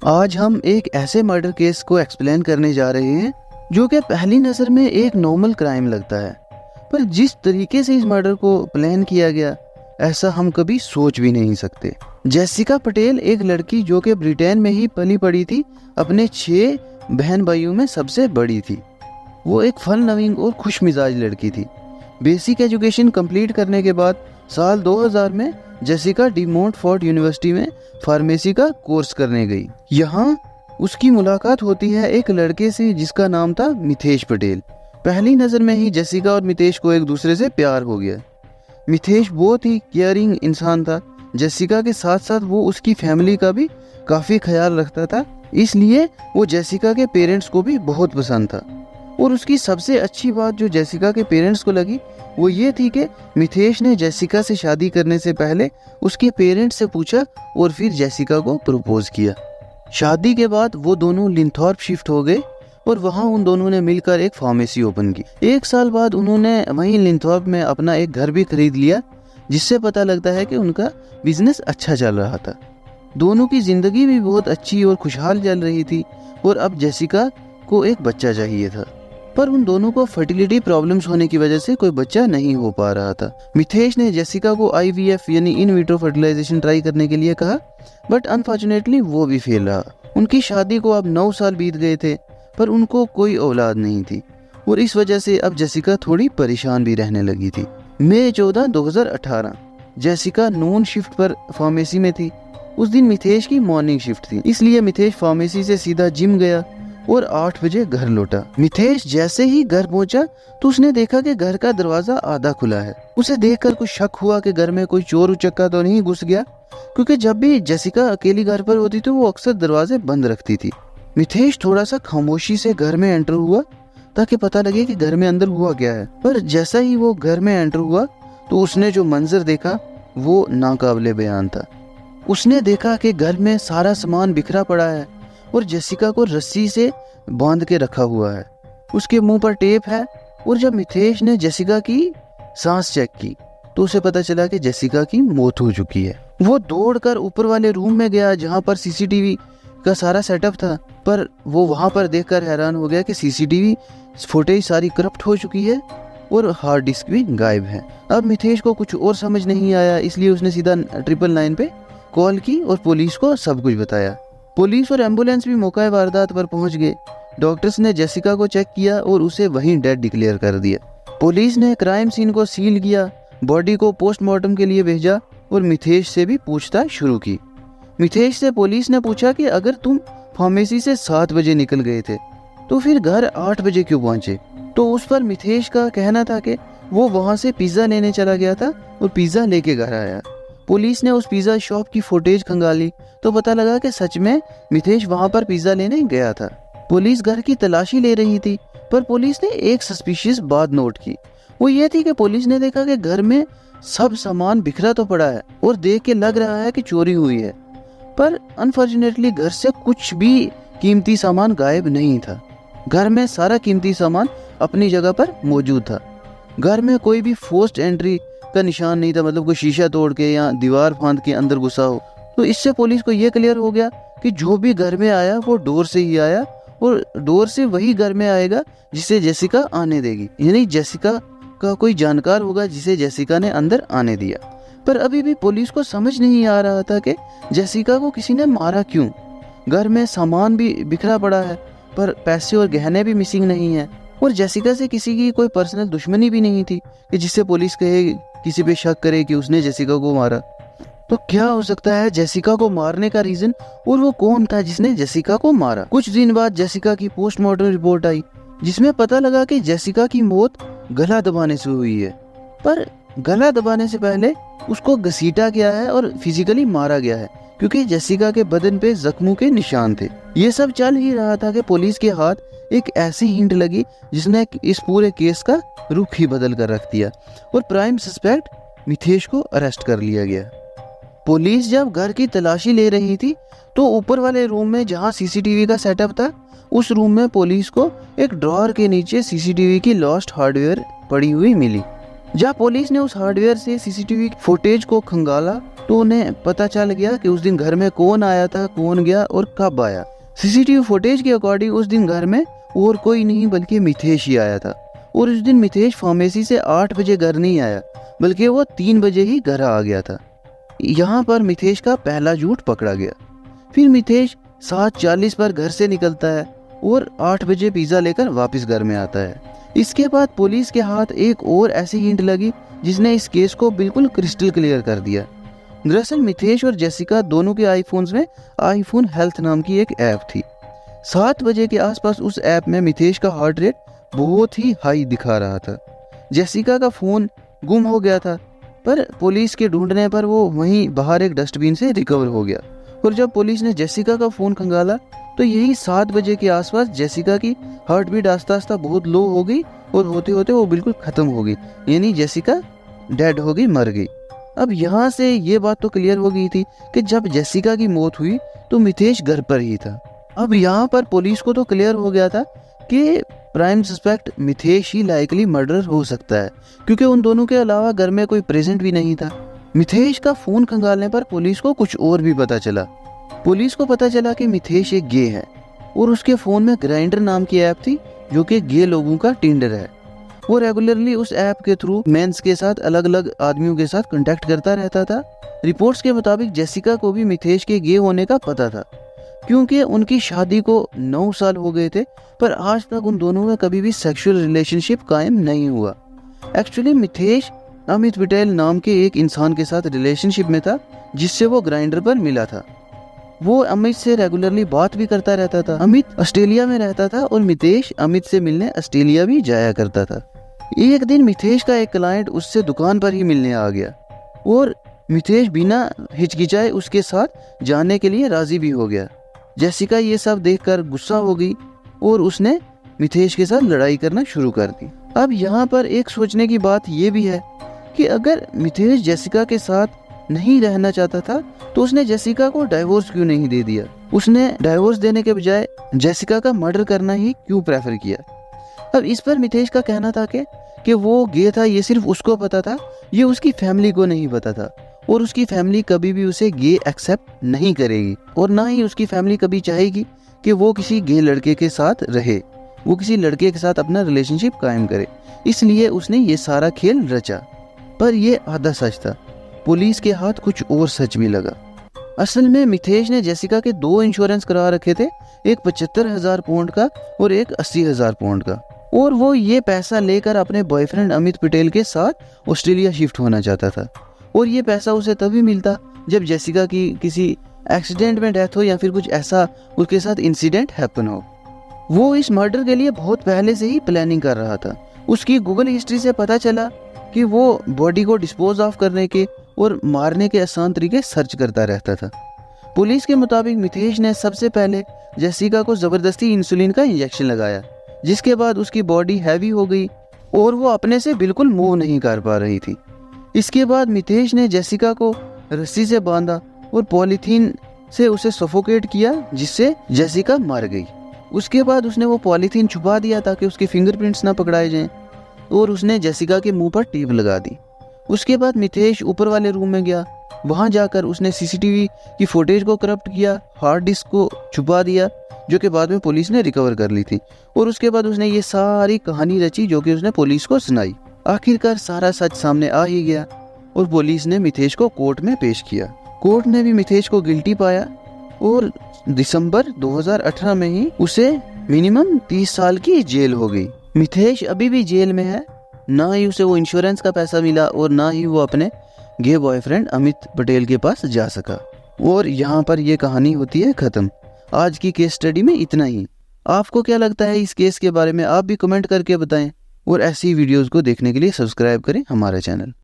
आज हम एक ऐसे मर्डर केस को एक्सप्लेन करने जा रहे हैं जो कि पहली नज़र में एक नॉर्मल क्राइम लगता है, पर जिस तरीके से इस मर्डर को प्लान किया गया ऐसा हम कभी सोच भी नहीं सकते। जेसिका पटेल एक लड़की जो कि ब्रिटेन में ही पली पड़ी थी, अपने 6 बहन भाइयों में सबसे बड़ी थी। वो एक फन लविंग और खुश मिजाज लड़की थी। बेसिक एजुकेशन कंप्लीट करने के बाद साल 2000 में जेसिका डी मोंटफोर्ट यूनिवर्सिटी में फार्मेसी का कोर्स करने गई। यहाँ उसकी मुलाकात होती है एक लड़के से जिसका नाम था मिथेश पटेल। पहली नज़र में ही जेसिका और मिथेश को एक दूसरे से प्यार हो गया। मिथेश बहुत ही केयरिंग इंसान था। जेसिका के साथ साथ वो उसकी फैमिली का भी काफ़ी ख्याल रखता था, इसलिए वो जेसिका के पेरेंट्स को भी बहुत पसंद था। और उसकी सबसे अच्छी बात जो जेसिका के पेरेंट्स को लगी वो ये थी कि मिथेश ने जेसिका से शादी करने से पहले उसके पेरेंट्स से पूछा और फिर जेसिका को प्रपोज किया। शादी के बाद वो दोनों लिंथॉर्प शिफ्ट हो गए और वहाँ उन दोनों ने मिलकर एक फार्मेसी ओपन की। 1 साल बाद उन्होंने वहीं लिंथॉर्प में अपना एक घर भी खरीद लिया, जिससे पता लगता है कि उनका बिजनेस अच्छा चल रहा था। दोनों की ज़िंदगी भी बहुत अच्छी और खुशहाल चल रही थी और अब जेसिका को एक बच्चा चाहिए था, पर उन दोनों को फर्टिलिटी प्रॉब्लम्स होने की वजह से कोई बच्चा नहीं हो पा रहा था। मिथेश ने जेसिका को IVF यानी इन विट्रो फर्टिलाइजेशन ट्राई करने के लिए कहा, बट अनफॉर्चुनेटली वो भी फेल रहा। उनकी शादी को अब 9 साल बीत गए थे, पर उनको कोई औलाद नहीं थी और इस वजह से अब जेसिका थोड़ी परेशान भी रहने लगी थी। मई 14, 2018 जेसिका नून शिफ्ट पर फार्मेसी में थी। उस दिन मिथेश की मॉर्निंग शिफ्ट थी, इसलिए मिथेश फार्मेसी से सीधा जिम गया और 8 बजे घर लौटा। मिथेश जैसे ही घर पहुंचा तो उसने देखा कि घर का दरवाजा आधा खुला है। उसे देखकर कुछ शक हुआ कि घर में कोई चोर उचक्का तो नहीं घुस गया, क्योंकि जब भी जेसिका अकेली घर पर होती तो वो अक्सर दरवाजे बंद रखती थी। मिथेश थोड़ा सा खामोशी से घर में एंटर हुआ ताकि पता लगे कि घर में अंदर हुआ क्या है, पर जैसा ही वो घर में एंटर हुआ तो उसने जो मंजर देखा वो नाकाबिले बयान था। उसने देखा कि घर में सारा सामान बिखरा पड़ा है और जेसिका को रस्सी से बांध के रखा हुआ है। उसके मुंह पर टेप है और जब मिथेश ने जेसिका की सांस चेक की तो उसे पता चला कि जेसिका की मौत हो चुकी है। वो दौड़कर ऊपर वाले रूम में गया जहां पर CCTV का सारा सेटअप था, पर वो वहां पर देखकर हैरान हो गया कि CCTV फुटेज सारी करप्ट हो चुकी है और हार्ड डिस्क भी गायब है। अब मिथेश को कुछ और समझ नहीं आया, इसलिए उसने सीधा 999 पे कॉल की और पुलिस को सब कुछ बताया। पुलिस और एम्बुलेंस भी मौका वारदात पर पहुंच गए। डॉक्टर्स ने जेसिका को चेक किया और उसे वहीं डेड डिक्लेयर कर दिया। पुलिस ने क्राइम सीन को सील किया, बॉडी को पोस्टमार्टम के लिए भेजा और मिथेश से भी पूछताछ शुरू की। मिथेश से पुलिस ने पूछा कि अगर तुम फार्मेसी से 7 बजे निकल गए थे तो फिर घर 8 बजे क्यों पहुंचे? तो उस पर मिथेश का कहना था कि वो वहां से पिज्ज़ा लेने चला गया था और पिज्ज़ा लेके घर आया। पुलिस ने उस पिज़्ज़ा शॉप की फुटेज खंगाली तो पता लगा कि सच में मिथेश वहां पर पिज़्ज़ा लेने गया था। पुलिस घर की तलाशी ले रही थी, पर पुलिस ने एक सस्पिशियस बात नोट की। वो ये थी कि पुलिस ने देखा कि घर में सब सामान बिखरा तो पड़ा है और देख के लग रहा है कि चोरी हुई है, पर अनफॉर्चुनेटली घर से कुछ भी कीमती सामान गायब नहीं था। घर में सारा कीमती सामान अपनी जगह पर मौजूद था। घर में कोई भी फोर्स्ड एंट्री का निशान नहीं था, मतलब कोई शीशा तोड़ के या दीवार फांद के अंदर घुसा हो। तो इससे पुलिस को ये क्लियर हो गया कि जो भी घर में आया वो डोर से ही आया और डोर से वही घर में आएगा जिसे जेसिका आने देगी, यानी जेसिका का कोई जानकार होगा जिसे जेसिका ने अंदर आने दिया। पर अभी भी पुलिस को समझ नहीं आ रहा था कि जेसिका को किसी ने मारा क्यों। घर में सामान भी बिखरा पड़ा है, पर पैसे और गहने भी मिसिंग नहीं है और जेसिका से किसी की कोई पर्सनल दुश्मनी भी नहीं थी कि जिससे पुलिस कहे, किसी पे शक करे कि उसने जेसिका को मारा। तो क्या हो सकता है जेसिका को मारने का रीजन और वो कौन था जिसने जेसिका को मारा? कुछ दिन बाद जेसिका की पोस्टमार्टम रिपोर्ट आई जिसमें पता लगा कि जेसिका की मौत गला दबाने से हुई है, पर गला दबाने से पहले उसको घसीटा गया है और फिजिकली मारा गया है क्योंकि जेसिका के बदन पे जख्मों के निशान थे। ये सब चल ही रहा था कि पुलिस के हाथ एक ऐसी हिंट लगी जिसने इस पूरे केस का रुख ही बदल कर रख दिया और प्राइम सस्पेक्ट मिथेश को अरेस्ट कर लिया गया। पुलिस जब घर की तलाशी ले रही थी तो ऊपर वाले रूम में जहां CCTV का सेटअप था, उस रूम में पुलिस को एक ड्रॉअर के नीचे CCTV की लॉस्ट हार्डवेयर पड़ी हुई मिली। जब पुलिस ने उस हार्डवेयर से CCTV फुटेज को खंगाला तो उन्हें पता चल गया कि उस दिन घर में कौन आया था, कौन गया और कब आया। सीसीटीवी फुटेज के अकॉर्डिंग उस दिन घर में और कोई नहीं बल्कि मिथेश ही आया था। और उस दिन मिथेश फार्मेसी से 8 बजे घर नहीं आया बल्कि वो 3 बजे ही घर आ गया था। यहाँ पर मिथेश का पहला झूठ पकड़ा गया। फिर मिथेश 7:40 पर घर से निकलता है और 8 बजे पिज़्ज़ा लेकर वापस घर में आता है। इसके बाद पुलिस के हाथ एक और ऐसी हिंट लगी जिसने इस केस को बिल्कुल क्रिस्टल क्लियर कर दिया। दरअसल मिथेश और जेसिका दोनों के आईफोन्स में आईफोन हेल्थ नाम की एक ऐप थी। 7 बजे के आसपास उस ऐप में मिथेश का हार्ट रेट बहुत ही हाई दिखा रहा था। जेसिका का फ़ोन गुम हो गया था, पर पुलिस के ढूंढने पर वो वहीं बाहर एक डस्टबिन से रिकवर हो गया। और जब पुलिस ने जेसिका का फ़ोन खंगाला तो यही 7 बजे के आसपास जेसिका की हार्ट बीट आस्ता आस्ता बहुत लो हो गई और होते होते वो बिल्कुल ख़त्म हो गई, यानी जेसिका डेड हो गई, मर गई। अब यहाँ से ये बात तो क्लियर हो गई थी कि जब जेसिका की मौत हुई तो मिथेश घर पर ही था। अब यहाँ पर पुलिस को तो क्लियर हो गया था कि प्राइम सस्पेक्ट मिथेश ही लाइकली मर्डर हो सकता है, क्योंकि उन दोनों के अलावा घर में कोई प्रेजेंट भी नहीं था। मिथेश का फ़ोन खंगालने पर पुलिस को कुछ और भी पता चला। पुलिस को पता चला कि मिथेश एक गे है और उसके फ़ोन में ग्राइंडर नाम की ऐप थी जो कि गे लोगों का टिंडर है। वो रेगुलरली उस ऐप के थ्रू मेंस के साथ अलग अलग आदमियों के साथ कांटेक्ट करता रहता था। रिपोर्ट्स के मुताबिक जेसिका को भी मिथेश के गे होने का पता था, क्योंकि उनकी शादी को 9 साल हो गए थे, पर आज तक उन दोनों में कभी भी सेक्सुअल रिलेशनशिप कायम नहीं हुआ। एक्चुअली मिथेश अमित पटेल नाम के एक इंसान के साथ रिलेशनशिप में था जिससे वो ग्राइंडर पर मिला था। वो अमित से रेगुलरली बात भी करता रहता था। अमित ऑस्ट्रेलिया में रहता था और मिथेश अमित से मिलने ऑस्ट्रेलिया भी जाया करता था। एक दिन मिथेश का एक क्लाइंट उससे दुकान पर ही मिलने आ गया और मिथेश बिना हिचकिचाए उसके साथ जाने के लिए राजी भी हो गया। जेसिका ये सब देखकर गुस्सा हो गई और उसने मिथेश के साथ लड़ाई करना शुरू कर दी। अब यहाँ पर एक सोचने की बात ये भी है कि अगर मिथेश जेसिका के साथ नहीं रहना चाहता था तो उसने जेसिका को डाइवोर्स क्यों नहीं दे दिया? उसने डाइवोर्स देने के बजाय जेसिका का मर्डर करना ही क्यों प्रेफर किया? अब इस पर मिथेश का कहना था कि वो गे था, ये सिर्फ उसको पता था, ये उसकी फैमिली को नहीं पता था और उसकी फैमिली कभी भी उसे गे एक्सेप्ट नहीं करेगी और ना ही उसकी फैमिली कभी चाहेगी कि वो किसी गे लड़के के साथ रहे, वो किसी लड़के के साथ अपना रिलेशनशिप कायम करे। इसलिए उसने ये सारा खेल रचा। पर ये आधा सच था, पुलिस के हाथ कुछ और सच भी लगा। असल में मिथेश ने जेसिका के 2 इंश्योरेंस करा रखे थे, एक 75,000 पाउंड का और एक 80,000 पाउंड का, और वो ये पैसा लेकर अपने बॉयफ्रेंड अमित पटेल के साथ ऑस्ट्रेलिया शिफ्ट होना चाहता था। और ये पैसा उसे तभी मिलता जब जेसिका की किसी एक्सीडेंट में डेथ हो या फिर कुछ ऐसा उसके साथ इंसिडेंट हैपन हो। वो इस मर्डर के लिए बहुत पहले से ही प्लानिंग कर रहा था। उसकी गूगल हिस्ट्री से पता चला कि वो बॉडी को डिस्पोज ऑफ करने के और मारने के आसान तरीके सर्च करता रहता था। पुलिस के मुताबिक मिथेश ने सबसे पहले जेसिका को ज़बरदस्ती इंसुलिन का इंजेक्शन लगाया, जिसके बाद उसकी बॉडी हैवी हो गई और वो अपने से बिल्कुल मूव नहीं कर पा रही थी। इसके बाद मिथेश ने जेसिका को रस्सी से बांधा और पॉलीथीन से उसे सफोकेट किया, जिससे जेसिका मर गई। उसके बाद उसने वो पॉलीथीन छुपा दिया ताकि उसके फिंगरप्रिंट्स ना पकड़ाए जाएं और उसने जेसिका के मुंह पर टेप लगा दी। उसके बाद मिथेश ऊपर वाले रूम में गया। वहां जाकर उसने सीसीटीवी की फुटेज को करप्ट किया, हार्ड डिस्क को छुपा दिया जो कि बाद में पुलिस ने रिकवर कर ली थी, और उसके बाद उसने ये सारी कहानी रची जो कि उसने पुलिस को सुनाई। आखिरकार सारा सच सामने आ ही गया और पुलिस ने मिथेश को कोर्ट में पेश किया। कोर्ट ने भी मिथेश को गिल्टी पाया और दिसंबर 2018 में ही उसे मिनिमम 30 साल की जेल हो गई। मिथेश अभी भी जेल में है। ना ही उसे वो इंश्योरेंस का पैसा मिला और ना ही वो अपने गे बॉयफ्रेंड अमित पटेल के पास जा सका। और यहाँ पर ये कहानी होती है ख़त्म। आज की केस स्टडी में इतना ही। आपको क्या लगता है इस केस के बारे में? आप भी कमेंट करके बताएं और ऐसी वीडियोस को देखने के लिए सब्सक्राइब करें हमारा चैनल।